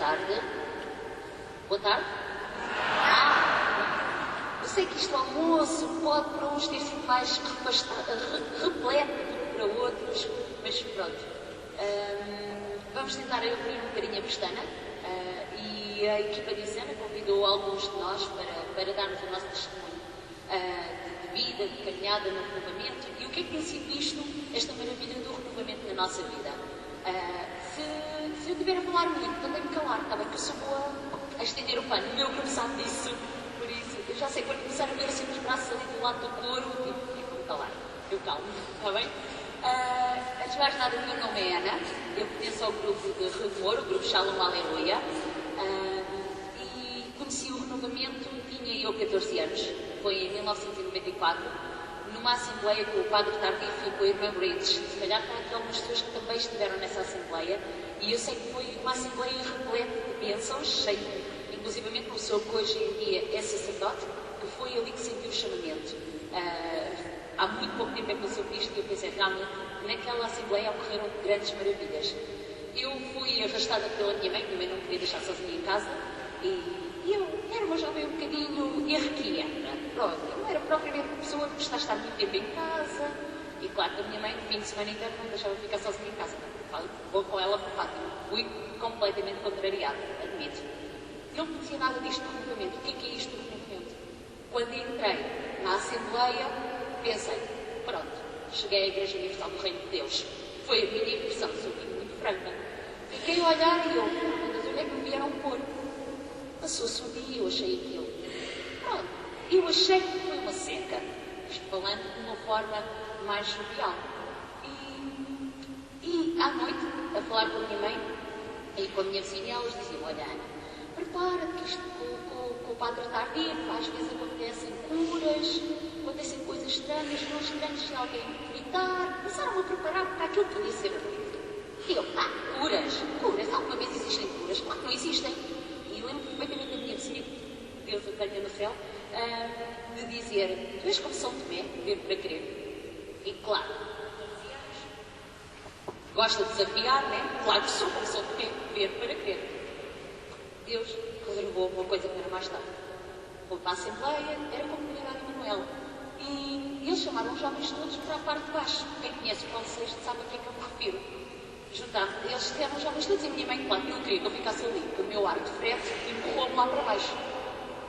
tarde. Boa tarde. Eu sei que este almoço pode para uns ter sido mais repleto para outros, mas pronto. Vamos tentar abrir um bocadinho a pestana e a equipa de Sana convidou alguns de nós para darmos o nosso testemunho de vida, de caminhada no renovamento. E o que é que tem sido isto, esta maravilha do renovamento na nossa vida? Se eu estiver a falar muito, tentei-me calar, está bem? Que eu sou boa a estender o pano. O meu grupo sabe disso, por isso eu já sei quando começar a ver assim os braços ali do lado do couro, tipo, me calar. Eu calmo, está bem? Antes de mais nada, o meu nome é Ana, eu pertenço ao grupo de Revor, o grupo Shalom Aleluia, e conheci o renovamento, tinha eu 14 anos, foi em 1994, numa assembleia com o Padre Tardif e com a Irmã Bridges. Se calhar com algumas pessoas que também estiveram nessa assembleia, e eu sei que foi uma assembleia repleta de bênçãos, cheio, inclusivamente uma pessoa que hoje em dia é sacerdote, que foi ali que sentiu o chamamento. Há muito pouco tempo é que eu soube isto e eu pensei, realmente, naquela assembleia ocorreram grandes maravilhas. Eu fui arrastada pela minha mãe não queria deixar sozinha em casa, e eu era uma jovem um bocadinho errequinha. Pronto, eu não era propriamente uma pessoa que gostava de estar muito tempo em casa, e claro que a minha mãe, no fim de semana inteiro, não deixava ficar sozinha em casa. Vou com ela para Fátima. Fui completamente contrariada, admito. Não conhecia nada disto do renovamento. O que é isto do renovamento? Quando entrei na Assembleia, pensei, pronto, cheguei à Igreja Universal do Reino de Deus. Foi a minha impressão, sou muito franca. Fiquei a olhar e eu, mas onde é que me vieram pôr? Passou-se um dia e eu achei aquilo. Pronto, eu achei que foi uma seca, isto falando de uma forma mais jovial. E à noite, a falar com a minha mãe e com a minha vizinha, elas diziam, olha Ana, prepara-te que isto com o Padre Tardif, às vezes acontecem curas, acontecem coisas estranhas, não estranhas de alguém gritar. Começaram a preparar para aquilo que podia ser horrível. E eu, curas, alguma vez existem curas? Claro que não existem. E eu lembro perfeitamente da minha vizinha, Deus a tenha no céu, de dizer, tu és como São Tomé, ver para crer. E claro, gosta de desafiar, né? Claro que sou como São Tomé, ver para crer. Deus reservou uma coisa para mais tarde. Fui para a Assembleia, era como a comunidade de Manuel. E eles chamaram os jovens todos para a parte de baixo. Quem conhece o Paulo VI sabe a que é que eu me refiro. Eles disseram os jovens todos e a minha mãe, claro, não queria que eu ficasse ali, com o meu ar de frete, e empurrou-me lá para baixo.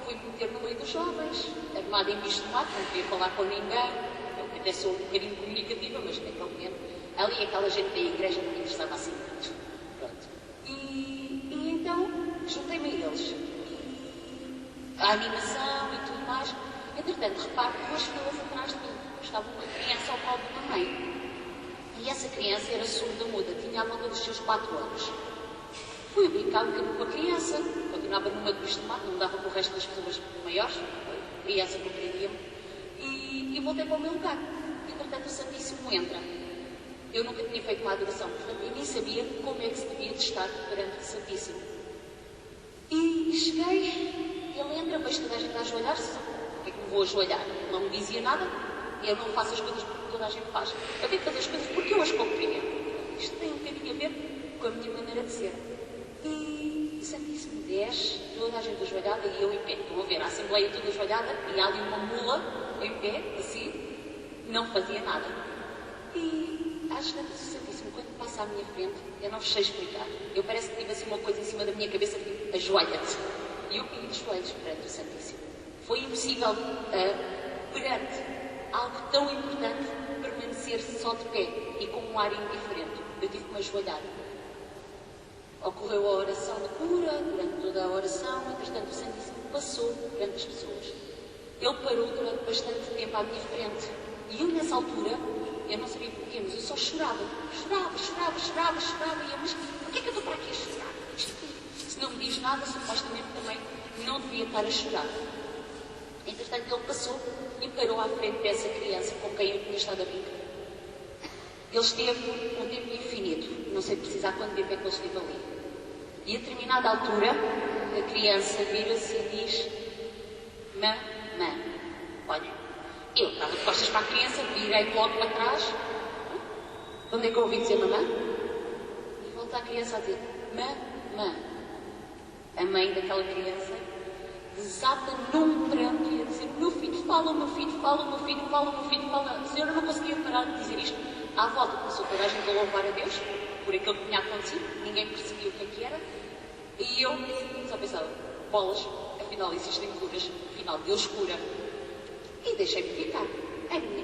Fui-me meter no meio dos jovens, armada em bicho de mato, não queria falar com ninguém. Eu até sou um bocadinho comunicativa, mas naquele momento, ali aquela gente da igreja não me interessava assim muito. Pronto. E então, juntei-me a eles. A animação e tudo mais. Entretanto, reparo que 2 filas atrás de mim estava uma criança ao colo de uma mãe. E essa criança era surda-muda, tinha a volta dos seus 4 anos. Fui brincar um bocadinho com a criança, continuava numa de bicho de mato, não dava com o resto das pessoas maiores, a criança compreendia-me, e voltei para o meu lugar. Entretanto, o Santíssimo entra. Eu nunca tinha feito uma adoração, portanto, eu nem sabia como é que se devia de estar perante o Santíssimo. E cheguei, ele entra, vejo toda a gente a ajoelhar-se. Por que é que me vou ajoelhar? Não me dizia nada, e eu não faço as coisas porque toda a gente faz. Eu tenho que fazer as coisas porque eu as compreendo. Isto tem um bocadinho a ver com a minha maneira de ser. E o Santíssimo desce, toda a gente ajoelhada e eu em pé. Estou a ver a Assembleia toda ajoelhada e há ali uma mula em pé, assim, não fazia nada. E às tantas o Santíssimo, quando passa à minha frente, eu não vos sei explicar. Eu parece que tive assim uma coisa em cima da minha cabeça, tipo, ajoelha-te. E eu caí de joelhos perante o Santíssimo. Foi impossível, perante algo tão importante, permanecer só de pé e com um ar indiferente. Eu tive que me ajoelhar. Ocorreu a oração de cura, durante toda a oração, entretanto o Santíssimo passou perante as pessoas. Ele parou durante bastante tempo à minha frente. E eu, nessa altura, eu não sabia porquê, mas eu só chorava. E eu, mas porquê é que eu estou para aqui a chorar? Se não me diz nada, supostamente também não devia estar a chorar. Entretanto, ele passou e parou à frente dessa criança com quem eu tinha estado a brincar. Ele esteve um tempo infinito, não sei precisar quanto tempo é que ele esteve ali. E a determinada altura, a criança vira-se e diz: Mamã. Olha, eu estava de costas para a criança, virei logo para trás. De onde é que eu ouvi dizer mamã? E volta a criança a dizer: Mamã. A mãe daquela criança desata num pranto e a dizer: o meu filho fala, o meu filho fala, o meu filho fala, o meu filho fala. A senhora não conseguia parar de dizer isto. À volta começou toda a gente a louvar a Deus por aquilo que tinha acontecido, ninguém percebia o que era. E eu só pensava: bolas, afinal existem curas, afinal Deus cura. E deixei-me ficar.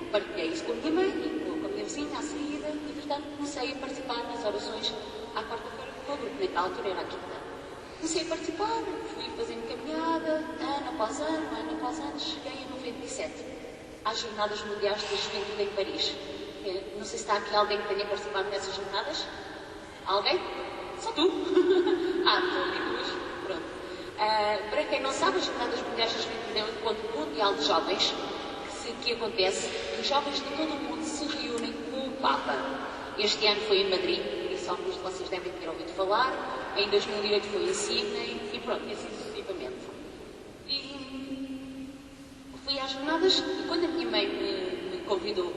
Partilhei isso com a minha mãe e com a minha vizinha à saída, e portanto comecei a participar nas orações à quarta-feira com o meu grupo, naquela altura era a quinta. Comecei a participar, fui fazendo caminhada, ano após ano, cheguei a 97, às Jornadas Mundiais da Juventude em Paris. Não sei se está aqui alguém que tenha participado nessas jornadas. Alguém? Só tu? Estou ali duas. Pronto. Para quem não sabe, as Jornadas Mundiais da Juventude é um encontro mundial de jovens que acontece. Os jovens de todo o mundo se reúnem com o Papa. Este ano foi em Madrid, por isso alguns de vocês devem ter ouvido falar. Em 2008 foi em Sydney e pronto, assim sucessivamente. E fui às jornadas e quando a minha mãe me convidou,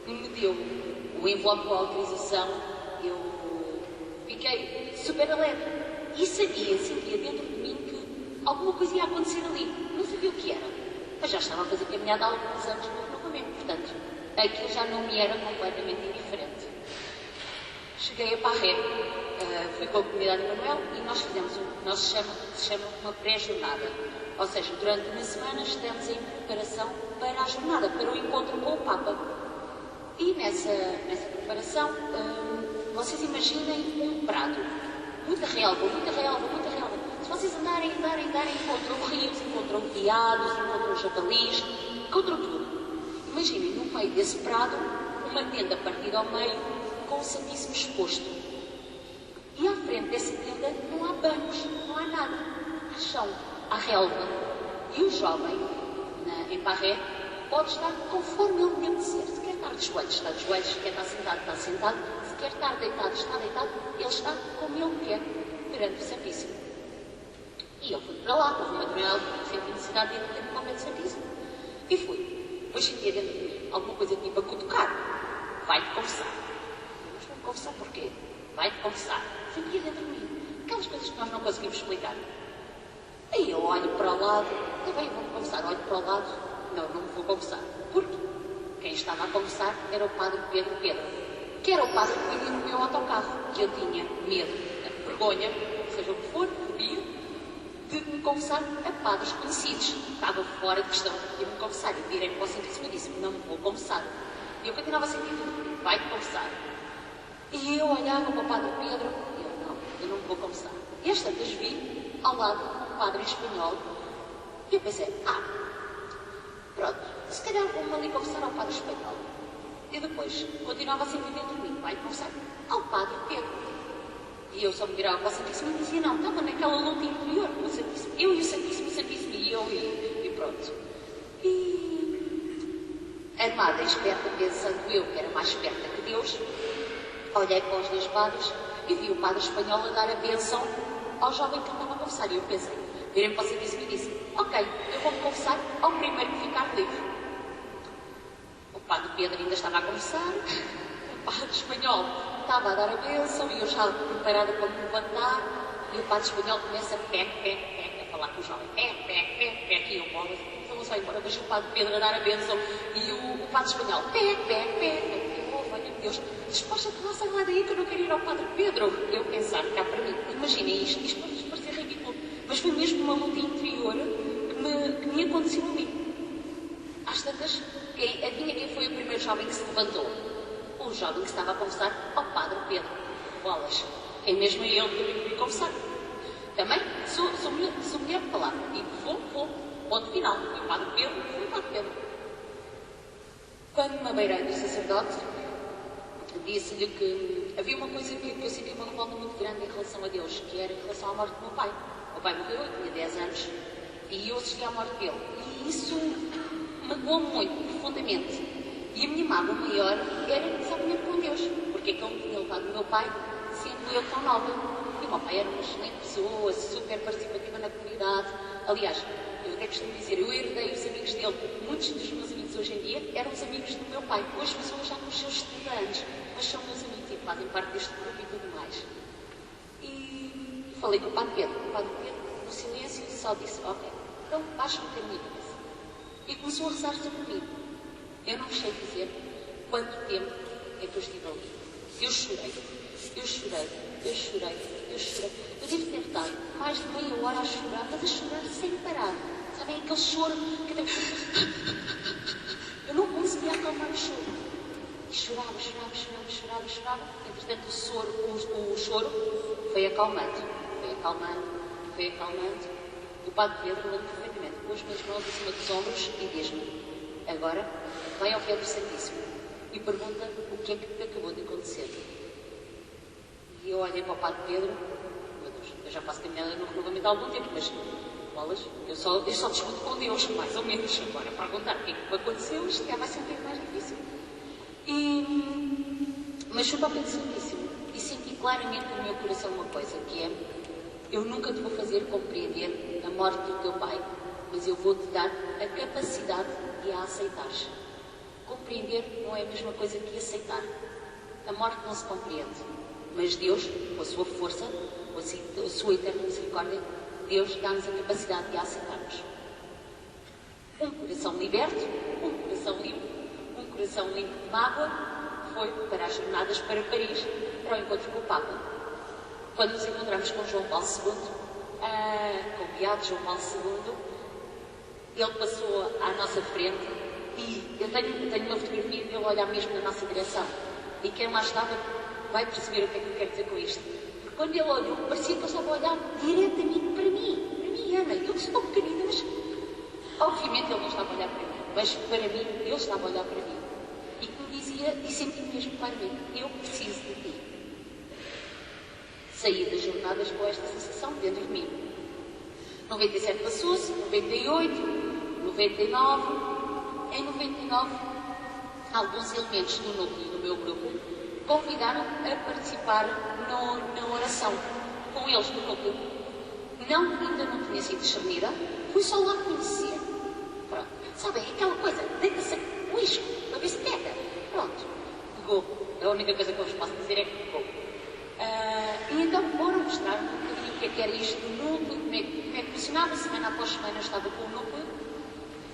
me deu o envelope com a autorização, eu fiquei super alegre. E sentia dentro de mim que alguma coisa ia acontecer ali. Não sabia o que era, mas já estava a fazer caminhada há alguns anos no renovamento, portanto, aquilo já não me era completamente indiferente. Cheguei a Parré, fui com a comunidade de Manuel e nós fizemos o que nós se chama uma pré-jornada. Ou seja, durante uma semana estamos em preparação para a jornada, para o encontro com o Papa. E nessa preparação, vocês imaginem um prado, muita relva. Se vocês andarem, encontram rios, encontram veados, encontram javalis, encontram tudo. Imaginem, no meio desse prado, uma tenda partida ao meio, com o Santíssimo exposto. E à frente dessa tenda não há bancos, não há nada. Há chão, há relva. E o jovem, em Parré, pode estar conforme ele deve ser. Se quer estar de joelhos, está de joelhos. Se quer estar sentado, está sentado. Se quer estar deitado, está deitado. Ele está como ele quer, perante o Santíssimo. E eu fui para lá, houve uma determinada senti necessidade de ir ter com o Santíssimo Santíssimo. E fui. Depois sentia dentro de mim alguma coisa tipo a cutucar. Vai-te confessar. Mas vou-me confessar porquê? Vai-te confessar. Sentia dentro de mim aquelas coisas que nós não conseguimos explicar. Aí eu olho para o lado, também vou-me confessar, olho para o lado, não me vou confessar. Porque quem estava a confessar era o Padre Pedro, que era o padre que vinha no meu autocarro. E eu tinha medo, vergonha, seja o que for, fobia, de me confessar a padres conhecidos. Estava fora de questão de me confessar. E virei para o Santíssimo e disse: não me vou confessar. E eu continuava a sentir tudo: vai-te confessar. E eu olhava para o Padre Pedro e eu não me vou confessar. E às tantas vi ao lado um padre espanhol e eu pensei: pronto, se calhar vou-me ali confessar ao padre espanhol. E depois continuava a sentir dentro de mim: vai-te confessar ao Padre Pedro. E eu só me virava para o Santíssimo e dizia: não, estava naquela luta interior, o Santíssimo, eu e o Santíssimo e eu e pronto. E armada e esperta, pensando eu que era mais esperta que Deus, olhei para os dois padres e vi o padre espanhol a dar a bênção ao jovem que estava a confessar. E eu pensei, virei para o Santíssimo e disse: ok, eu vou-me confessar ao primeiro que ficar livre. O Padre Pedro ainda estava a confessar, o padre espanhol estava a dar a bênção e eu já preparada para me levantar, e o padre espanhol começa a falar com o jovem, e eu vou só embora, deixa o Padre Pedro a dar a bênção, e o padre espanhol, olha Deus, despacha-te lá, sai lá daí que eu não quero ir ao Padre Pedro. Eu pensar cá para mim, imaginem isto pode parecer ridículo, mas foi mesmo uma luta interior que me aconteceu a mim. Às tantas, adivinha quem foi o primeiro jovem que se levantou? O jovem que estava a confessar ao Padre Pedro. Bolas, é mesmo ele que me confessar. Também sou mulher de palavra e vou, ponto final. E o Padre Pedro foi o Padre Pedro. Quando me abeirei do sacerdote, disse-lhe que havia uma coisa que eu sentia uma revolta muito grande em relação a Deus, que era em relação à morte do meu pai. O meu pai morreu, eu tinha 10 anos, e eu assisti à morte dele. E isso magoou-me muito, profundamente. E a minha mágoa maior era exatamente com Deus, porque é que ele me tinha levado o meu pai, sendo eu tão nova. E o meu pai era uma excelente pessoa, super participativa na comunidade. Aliás, eu até costumo dizer, eu herdei os amigos dele. Muitos dos meus amigos hoje em dia eram os amigos do meu pai. Hoje pessoas já com os seus 70 anos, mas são meus amigos e fazem parte deste grupo e tudo mais. E falei com o Padre Pedro. O Padre Pedro, no silêncio, só disse, ok, então baixa um bocadinho a cabeça. E começou a rezar sobre mim. Eu não sei dizer quanto tempo é que eu estive ali. Eu chorei. Eu devo ter estado mais de meia hora a chorar, mas a chorar sem parar. Sabem, aquele choro que eu não conseguia acalmar o choro. E chorava. Entretanto, o choro foi acalmando. O Padre Pedro lembra perfeitamente, pôs as mãos acima dos ombros e diz-me, agora vai ao pé do Santíssimo e pergunta o que é que te acabou de acontecer. E eu olhei para o Padre Pedro, meu Deus, eu já faço caminhada no renovamento há algum tempo, mas bolas, eu só discuto com Deus, mais ou menos. Agora, para contar o que é que me aconteceu, isto já vai ser um tempo mais difícil. Mas fui para o pé do Santíssimo e senti claramente no meu coração uma coisa, que é, eu nunca te vou fazer compreender a morte do teu pai, mas eu vou-te dar a capacidade de a aceitares. Compreender não é a mesma coisa que aceitar. A morte não se compreende, mas Deus, com a sua força, com a sua eterna misericórdia, Deus dá-nos a capacidade de a aceitarmos. Um coração liberto, um coração limpo de mágoa, foi para as jornadas para Paris, para o encontro com o Papa. Quando nos encontramos com João Paulo II, com o beato João Paulo II, ele passou à nossa frente e eu tenho uma fotografia dele olhar mesmo na nossa direção. E quem lá estava vai perceber o que é que eu quero dizer com isto. Porque quando ele olhou, parecia que ele estava a olhar diretamente para mim, Ana. Eu que sou pequenina, mas obviamente ele não estava a olhar para mim, mas para mim, ele estava a olhar para mim. E que me dizia, e senti mesmo claramente, eu preciso de ti. Saí das jornadas com esta sensação dentro de mim. 97 passou-se, 98, 99. Em 99, alguns elementos do núcleo do meu grupo convidaram a participar na oração. Com eles no núcleo. Ainda não tinha sido discernida, fui só lá conhecer. Pronto. Sabem, aquela coisa, deita-se o isco, para ver se pega. Pronto. Pegou. A única coisa que eu vos posso dizer é que pegou. E então foram mostrar-me um bocadinho o que é que era isto do núcleo, como é que funcionava, semana após semana estava com o núcleo.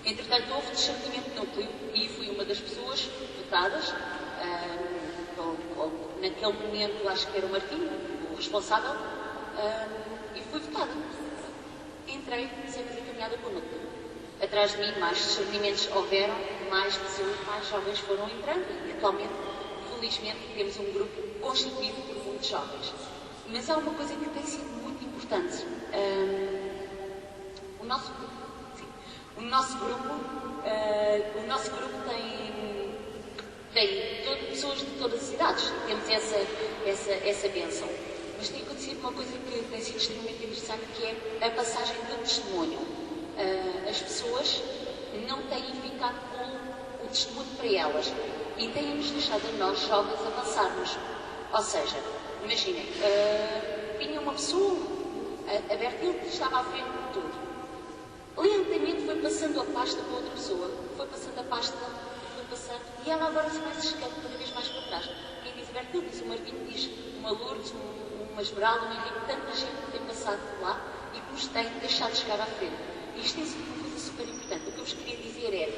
Entretanto, houve discernimento de núcleo e fui uma das pessoas votadas. Naquele momento, acho que era o Martinho, o responsável, e fui votada. Entrei sem fazer caminhada com o núcleo. Atrás de mim, mais discernimentos houveram, mais pessoas, mais jovens foram entrando e atualmente, felizmente, temos um grupo constituído por muitos jovens. Mas há uma coisa que tem sido muito importante. O nosso grupo tem pessoas de todas as idades. Temos essa bênção. Mas tem acontecido uma coisa que tem sido extremamente interessante, que é a passagem do testemunho. As pessoas não têm ficado com o testemunho para elas e têm-nos deixado a nós, jovens, avançarmos. Ou seja, imaginem, vinha uma pessoa, a Bertilde estava à frente de tudo. Lentamente foi passando a pasta para outra pessoa, foi passando a pasta, e ela agora se vai chegando cada vez mais para trás. Quem diz Bertilde, diz o Martinho, diz uma Lourdes, uma Esmeralda, uma Henrique, tanta gente que tem passado por lá e que nos tem deixado de chegar à frente. E isto tem sido uma coisa super importante. O que eu vos queria dizer é,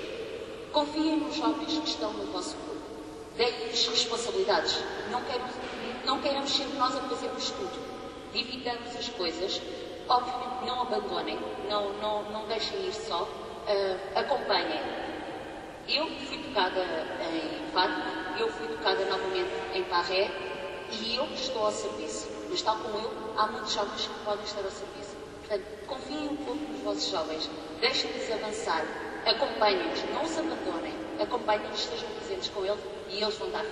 confiem nos jovens que estão no vosso grupo. Deem-lhes responsabilidades. Não queiramos ser nós a fazermos tudo. Dividamos as coisas. Obviamente, não abandonem. Não deixem ir só. Acompanhem. Eu fui tocada em Fátima. Eu fui tocada novamente em Parré. E eu estou ao serviço. Mas tal como eu, há muitos jovens que podem estar ao serviço. Portanto, confiem um pouco nos vossos jovens. Deixem-nos avançar. Acompanhem-nos. Não os abandonem. Acompanhem-nos, estejam presentes com eles e eles vão dar